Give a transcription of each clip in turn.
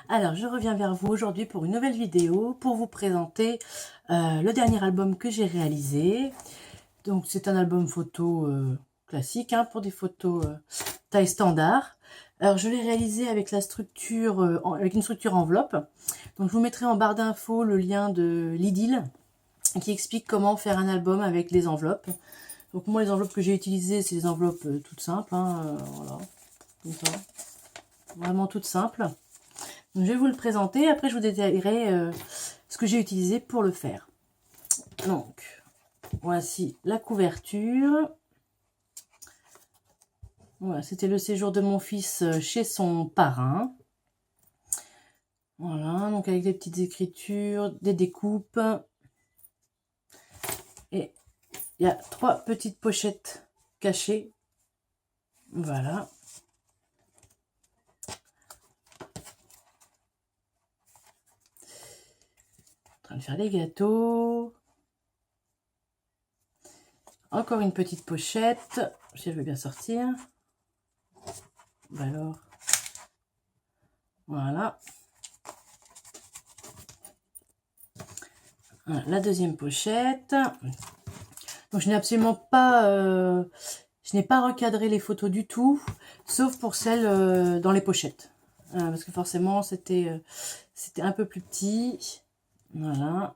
Alors, je reviens vers vous aujourd'hui pour une nouvelle vidéo pour vous présenter le dernier album que j'ai réalisé. Donc, c'est un album photo classique pour des photos taille standard. Alors, je l'ai réalisé avec la structure, avec une structure enveloppe. Donc, je vous mettrai en barre d'infos le lien de Lidl qui explique comment faire un album avec les enveloppes. Donc, moi, les enveloppes que j'ai utilisées, c'est des enveloppes toutes simples. Voilà, comme ça. Vraiment toutes simples. Donc, je vais vous le présenter, après je vous détaillerai ce que j'ai utilisé pour le faire. Donc, voici la couverture. Voilà, c'était le séjour de mon fils chez son parrain. Voilà, donc avec des petites écritures, des découpes. Et il y a 3 petites pochettes cachées. Voilà. En train de faire des gâteaux. Encore une petite pochette. Si elle veut bien sortir. Bah alors. Voilà. La deuxième pochette. Donc je n'ai absolument pas, je n'ai pas recadré les photos du tout, sauf pour celles dans les pochettes, parce que forcément c'était un peu plus petit. Voilà.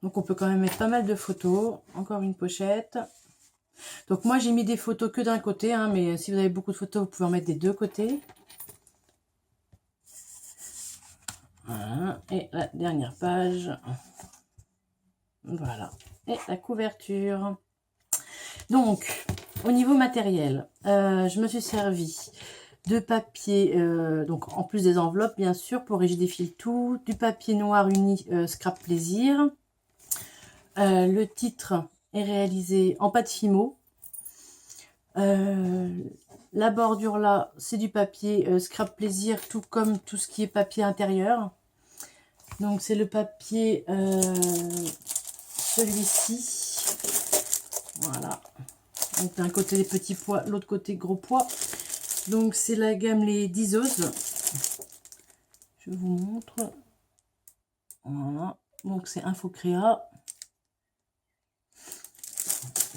Donc on peut quand même mettre pas mal de photos. Encore une pochette. Donc moi j'ai mis des photos que d'un côté, mais si vous avez beaucoup de photos, vous pouvez en mettre des deux côtés. Voilà. Et la dernière page. Voilà. Et la couverture. Donc, au niveau matériel, je me suis servi de papier, donc en plus des enveloppes, bien sûr, pour rigidifier le tout, du papier noir uni Scrap Plaisir. Le titre est réalisé en pâte Fimo. La bordure là, c'est du papier Scrap Plaisir, tout comme tout ce qui est papier intérieur. Donc, c'est le papier, celui-ci. Voilà. Donc d'un côté les petits pois, l'autre côté gros pois. Donc c'est la gamme les Dizos. Je vous montre. Voilà. Donc c'est Infocréa.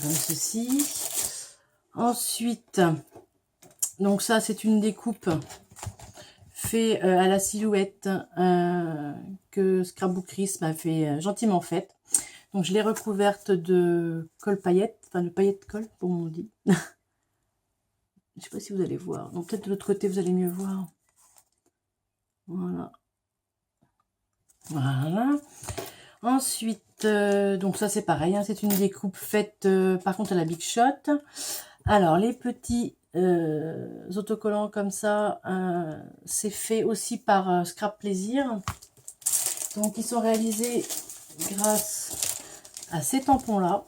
Comme ceci. Ensuite, donc ça c'est une découpe fait à la silhouette que Scrapbookeries m'a fait gentiment faite. Donc je l'ai recouverte de colle paillette, enfin de paillette colle, comme on dit. Je sais pas si vous allez voir. Donc peut-être de l'autre côté vous allez mieux voir. Voilà. Voilà. Ensuite, donc ça c'est pareil, c'est une découpe faite par contre à la Big Shot. Alors les petits autocollants comme ça, c'est fait aussi par Scrap Plaisir. Donc ils sont réalisés grâce à ces tampons là.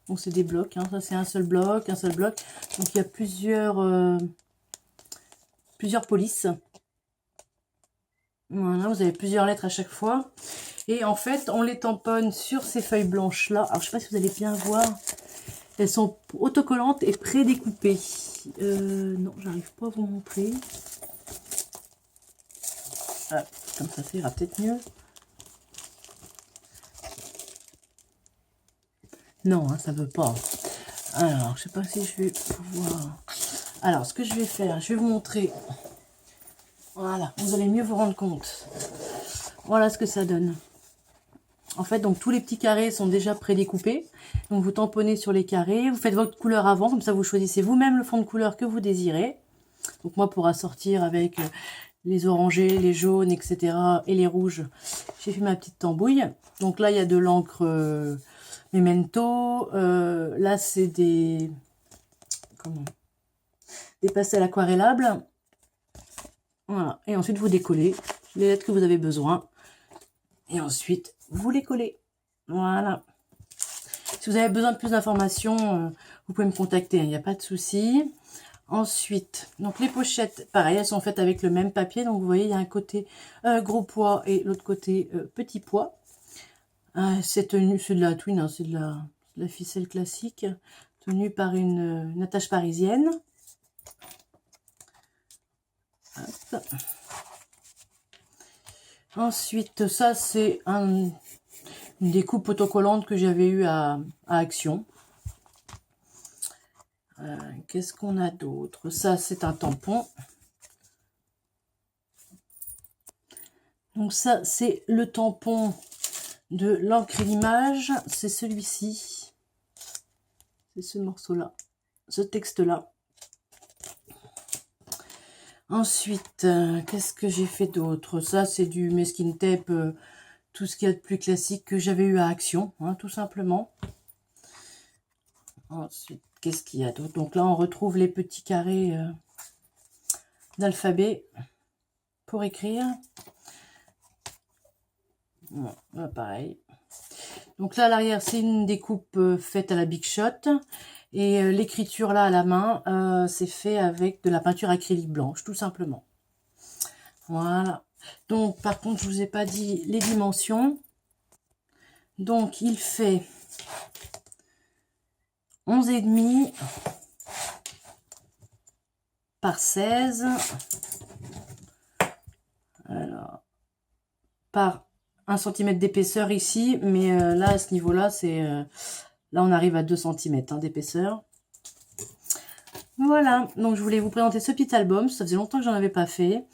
Donc c'est des blocs, ça c'est un seul bloc. Donc il y a plusieurs polices. Voilà, vous avez plusieurs lettres à chaque fois. Et en fait, on les tamponne sur ces feuilles blanches-là. Alors, je ne sais pas si vous allez bien voir. Elles sont autocollantes et pré-découpées. Non, j'arrive pas à vous montrer. Ah, comme ça ira peut-être mieux. Non, ça ne veut pas. Alors, je ne sais pas si je vais pouvoir... Alors, ce que je vais faire, je vais vous montrer... Voilà, vous allez mieux vous rendre compte. Voilà ce que ça donne. En fait, donc tous les petits carrés sont déjà prédécoupés. Donc vous tamponnez sur les carrés, vous faites votre couleur avant, comme ça vous choisissez vous-même le fond de couleur que vous désirez. Donc moi, pour assortir avec les orangés, les jaunes, etc. et les rouges, j'ai fait ma petite tambouille. Donc là, il y a de l'encre Memento. Là, c'est des pastels aquarellables. Voilà. Et ensuite, vous décollez les lettres que vous avez besoin. Et ensuite, vous les collez. Voilà. Si vous avez besoin de plus d'informations, vous pouvez me contacter, il n'y a pas de souci. Ensuite, donc les pochettes, pareil, elles sont faites avec le même papier. Donc vous voyez, il y a un côté gros pois et l'autre côté petit pois. C'est tenu, c'est de la twin, c'est de la ficelle classique, tenue par une attache parisienne. Hop. Ensuite, ça c'est une découpe autocollante que j'avais eu à Action. Qu'est-ce qu'on a d'autre? Ça c'est un tampon. Donc ça c'est le tampon de l'encre et l'image. C'est celui-ci. C'est ce morceau-là. Ce texte-là. Ensuite, qu'est-ce que j'ai fait d'autre? Ça, c'est du masking tape, tout ce qu'il y a de plus classique que j'avais eu à Action, hein, tout simplement. Ensuite, qu'est-ce qu'il y a d'autre? Donc là, on retrouve les petits carrés d'alphabet pour écrire. Bon, là, pareil. Donc là, à l'arrière, c'est une découpe faite à la Big Shot. Et l'écriture là à la main, c'est fait avec de la peinture acrylique blanche, tout simplement. Voilà. Donc, par contre, je vous ai pas dit les dimensions. Donc, il fait 11,5 par 16. Alors, par 1 cm d'épaisseur ici. Mais là, à ce niveau-là, c'est... là, on arrive à 2 cm d'épaisseur. Voilà, donc je voulais vous présenter ce petit album. Ça faisait longtemps que j'en avais pas fait.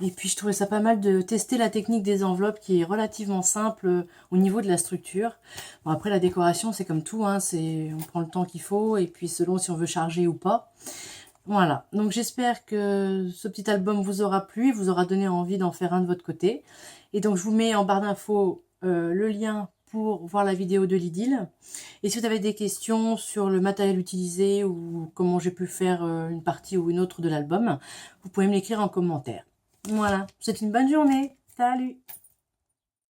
Et puis, je trouvais ça pas mal de tester la technique des enveloppes qui est relativement simple au niveau de la structure. Bon, après, la décoration, c'est comme tout. Hein, on prend le temps qu'il faut et puis selon si on veut charger ou pas. Voilà, donc j'espère que ce petit album vous aura plu et vous aura donné envie d'en faire un de votre côté. Et donc, je vous mets en barre d'infos le lien pour voir la vidéo de l'idylle. Et si vous avez des questions sur le matériel utilisé ou comment j'ai pu faire une partie ou une autre de l'album, vous pouvez me l'écrire en commentaire. Voilà, c'est une bonne journée. Salut!